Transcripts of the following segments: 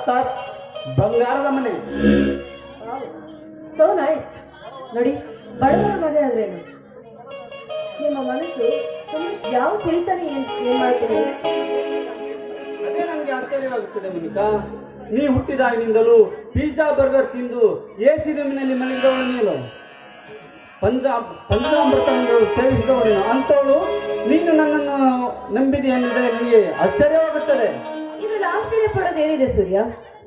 ಸಾಕ್ಷಾತ್ ಬಂಗಾರದ ಮನೆ. So nice. ನೋಡಿ, ಬಡವರ ಮನೆ ಆದ್ರೇನು, ನಿಮ್ಮ ಮನಸ್ಸು ಯಾವ ಸಿರಿತಾನೆ ಏನ್ ಮಾಡ್ತೀರಿ? ಅದೇ ನನಗೆ ಆಶ್ಚರ್ಯವಾಗುತ್ತದೆ ಮೋನಿಕಾ. ನೀ ಹುಟ್ಟಿದಾಗಿನಿಂದಲೂ ಪಿಜ್ಜಾ ಬರ್ಗರ್ ತಿಂದು ಎಸಿ ರೂಮಿನಲ್ಲಿ ಮಲಗಿದವಳು ನೀನು. ಪಂಚಾಮೃತವನ್ನು ಸೇವಿಸಿದವಳು ಅಂತವಳು ನೀನು ನನ್ನನ್ನು ನಂಬಿದೆ ಎಂದರೆ ನನಗೆ ಆಶ್ಚರ್ಯವಾಗುತ್ತದೆ. ಇದ್ರಲ್ಲಿ ಆಶ್ಚರ್ಯ ಪಡೋದೇನಿದೆ ಸೂರ್ಯ?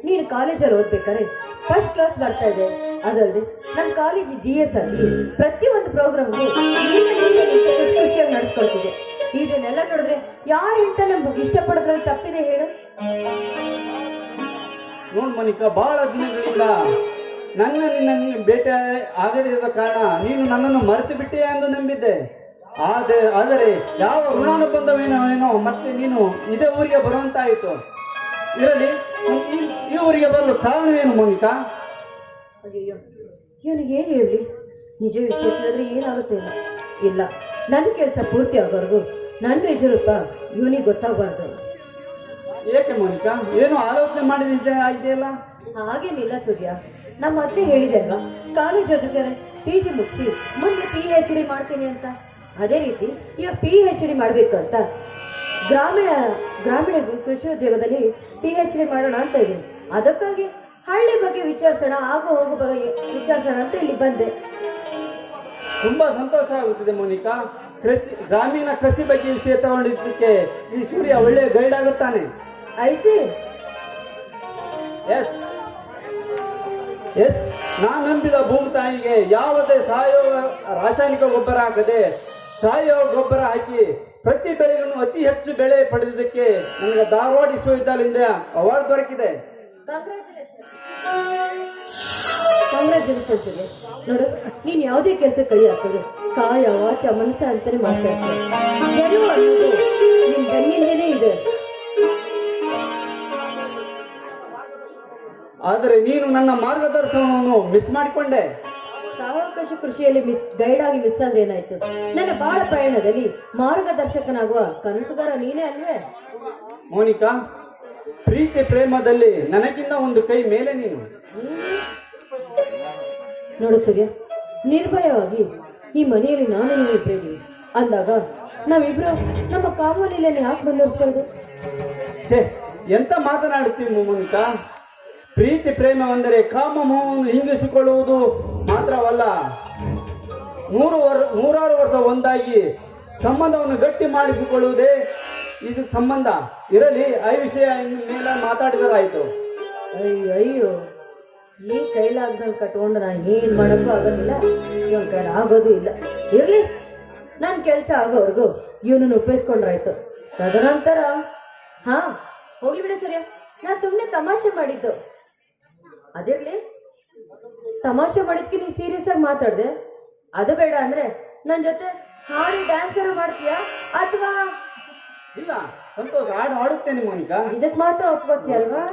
ನೀನು ಕಾಲೇಜಲ್ಲಿ ಓದ್ಬೇಕಾದ್ರೆ ಫಸ್ಟ್ ಕ್ಲಾಸ್ ಬರ್ತಾ ಇದೆ. ಅದಲ್ಲದೆ ನನ್ನ ಕಾಲೇಜ್ GS ಅಲ್ಲಿ ಪ್ರತಿಯೊಂದು ಪ್ರೋಗ್ರಾಮ್ಗೂ ಖುಷಿಯಾಗಿ ನಡೆಸ್ಕೊಳ್ತಿದೆ. ಇದನ್ನೆಲ್ಲ ನೋಡಿದ್ರೆ ಯಾರು ಇಂತ ನಮ್ಗೆ ಇಷ್ಟಪಡೋದ್ರಲ್ಲಿ ತಪ್ಪಿದೆ ಹೇಳು? ನೋಡ್ ಮೋನಿಕಾ, ಬಹಳ ದಿನಗಳಿಂದ ನಿನ್ನ ಭೇಟಿ ಆಗದಿರುವ ಕಾರಣ ನೀನು ನನ್ನನ್ನು ಮರೆತು ಬಿಟ್ಟೆ ಎಂದು ನಂಬಿದ್ದೆ. ಆದರೆ ಯಾವ ಋಣಾನುಬಂಧವೇನೋ ಮತ್ತೆ ನೀನು ಇದೇ ಊರಿಗೆ ಬರುವಂತಾಯಿತು. ಇರಲಿ, ಈ ಊರಿಗೆ ಬರಲು ಕಾರಣವೇನು ಮೋನಿಕಾ? ಅಯ್ಯೋ, ಇವನಿಗೆ ಹೇಗೆ ಹೇಳಿ? ನಿಜ ವಿಷಯ ಹೇಳಿದ್ರೆ ಏನಾಗುತ್ತೆ? ಇಲ್ಲ, ನನ್ನ ಕೆಲಸ ಪೂರ್ತಿ ಆಗೋರ್ಗು ನನ್ನ ನಿಜ ರೂಪ ಇವನಿಗೆ ಗೊತ್ತಾಗಬಾರ್ದು. ಏಕೆ ಮೋನಿಕಾ, ಏನು ಆಲೋಚನೆ ಮಾಡಿದೆಯಲ್ಲ? ಹಾಗೇನಿಲ್ಲ ಸೂರ್ಯ, ನಮ್ಮ ಅತ್ತೆ ಹೇಳಿದೆ ಅಲ್ವಾ, ಕಾಲೇಜ್ ಹೋಗಿದ್ದಾರೆ PG ಮುಗಿಸಿ ಮುಂದೆ PhD ಮಾಡ್ತೀನಿ ಅಂತ. ಅದೇ ರೀತಿ ಇವಾಗ PhD ಮಾಡ್ಬೇಕು ಅಂತ ಗ್ರಾಮೀಣ ಕೃಷಿ ಉದ್ಯೋಗದಲ್ಲಿ PhD ಮಾಡೋಣ ಅಂತ ಇದ್ದೀನಿ. ಅದಕ್ಕಾಗಿ ಹಳ್ಳಿ ಬಗ್ಗೆ ವಿಚಾರಿಸೋಣ, ಹೋಗೋ ಬಗ್ಗೆ ವಿಚಾರಿಸೋಣ ಅಂತ ಇಲ್ಲಿ ಬಂದೆ. ತುಂಬಾ ಸಂತೋಷ ಆಗುತ್ತಿದೆ ಮೋನಿಕಾ. ಗ್ರಾಮೀಣ ಕೃಷಿ ಬಗ್ಗೆ ವಿಷಯ ತಗೊಂಡಿದ್ದಕ್ಕೆ ಈ ಸೂರ್ಯ ಒಳ್ಳೆಯ ಗೈಡ್ ಆಗುತ್ತಾನೆ. ಐಸಿ ಎಸ್ ನಾನು ನಂಬಿದ ಭೂಮಿ ತಾಯಿಗೆ ಯಾವುದೇ ಸಾವಯವ ರಾಸಾಯನಿಕ ಗೊಬ್ಬರ ಹಾಕದೆ ಸಾವಯವ ಗೊಬ್ಬರ ಹಾಕಿ ಪ್ರತಿ ಬೆಳೆಗಳನ್ನು ಅತಿ ಹೆಚ್ಚು ಬೆಳೆ ಪಡೆದಿದ್ದಕ್ಕೆ ನನಗೆ ಧಾರವಾಡ ವಿಶ್ವವಿದ್ಯಾಲಯದಿಂದ ಅವಾರ್ಡ್ ದೊರಕಿದೆ. ಕಂಗ್ರಾಚುಲೇಷನ್ಸ್. ನೋಡು, ನೀನ್ ಯಾವುದೇ ಕೆಲಸ ಕೈ ಹಾಕೋದು ಕಾಯ ವಾಚ ಮನಸ್ಸ ಅಂತಾನೆ ಮಾಡ್ತಾ ಇರ್ತಾರೆ. ಗೆಲುವು ಅನ್ನೋದು ನಿನ್ ಬೆನ್ನಿಂದನೇ ಇದೆ. ಆದರೆ ನೀನು ನನ್ನ ಮಾರ್ಗದರ್ಶನವನ್ನು ಮಿಸ್ ಮಾಡಿಕೊಂಡೆ. ಸಾವಕಾಶ ಕೃಷಿಯಲ್ಲಿ ಗೈಡ್ ಆಗಿ ಮಿಸ್ ಅಂದ್ರೆ ಏನಾಯ್ತು? ನನ್ನ ಬಾಳ ಪ್ರಯಾಣದಲ್ಲಿ ಮಾರ್ಗದರ್ಶಕನಾಗುವ ಕನಸುಗಾರ ನೀನೇ ಅಲ್ವೇ? ಮೋನಿಕಾ, ಪ್ರೀತಿ ಪ್ರೇಮದಲ್ಲಿ ನನಗಿಂತ ಒಂದು ಕೈ ಮೇಲೆ ನೀನು. ನೋಡು ಸೂರ್ಯ, ನಿರ್ಭಯವಾಗಿ ಈ ಮನೆಯಲ್ಲಿ ನಾನು ನೀವು ಇಬ್ಬರಿದ್ದೀವಿ ಅಂದಾಗ ನಾವಿಬ್ರು ನಮ್ಮ ಕಾಮಲೀಲೆಯನ್ನು ಯಾಕೆ ಮುಂದುವರಿಸ್ಕೊಳ್ಳೋದು? ಎಂತ ಮಾತನಾಡುತ್ತೀವಿ ಮೋನಿಕಾ? ಪ್ರೀತಿ ಪ್ರೇಮವೆಂದರೆ ಕಾಮ ಮೋಹವನ್ನು ಹಿಂಗಿಸಿಕೊಳ್ಳುವುದು ಮಾತ್ರವಲ್ಲ, ನೂರಾರು ವರ್ಷ ಒಂದಾಗಿ ಸಂಬಂಧವನ್ನು ಗಟ್ಟಿ ಮಾಡಿಸಿಕೊಳ್ಳುವುದೇ ಇದು ಸಂಬಂಧ. ಇರಲಿ, ಆ ವಿಷಯ ಮೇಲೆ ಮಾತಾಡಿದರಾಯ್ತು. ಅಯ್ಯೋ, ಈ ಕೈಲಾಗ್ದಂಗೆ ಕಟ್ಕೊಂಡು ನಾನು ಏನ್ ಮಾಡಕ್ಕೂ ಆಗೋದಿಲ್ಲ, ಇವನ್ ಕೈಲಿ ಆಗೋದು ಇಲ್ಲ. ಇರ್ಲಿ, ನನ್ ಕೆಲ್ಸ ಆಗೋವರೆಗೂ ಇವನನ್ನು ಉಪಯೋಗಿಸ್ಕೊಂಡ್ರಾಯ್ತು. ತದನಂತರ ಹೋಗ್ಲಿ ಬಿಡ ಸೂರ್ಯ, ನಾ ಸುಮ್ನೆ ತಮಾಷೆ ಮಾಡಿದ್ದು. ಅದಿರ್ಲಿ, ತಮಾಷೆ ಮಾಡಿದ್ಕೆ ನೀ ಸೀರಿಯಸ್ ಆಗಿ ಮಾತಾಡ್ದೆ. ಅದು ಬೇಡ ಅಂದ್ರೆ ನನ್ ಜೊತೆ ಹಾಡಿ ಡ್ಯಾನ್ಸರ್ ಮಾಡ್ತೀಯಾ ಅಥವಾ? ಇಲ್ಲ, ಸಂತೋಷ, ಹಾಡು ಹಾಡುತ್ತೇನೆ ಮೋನಿಕಾ. ಇದಕ್ ಮಾತ್ರ ಒಪ್ಕೋತೀಯಲ್ವಾ?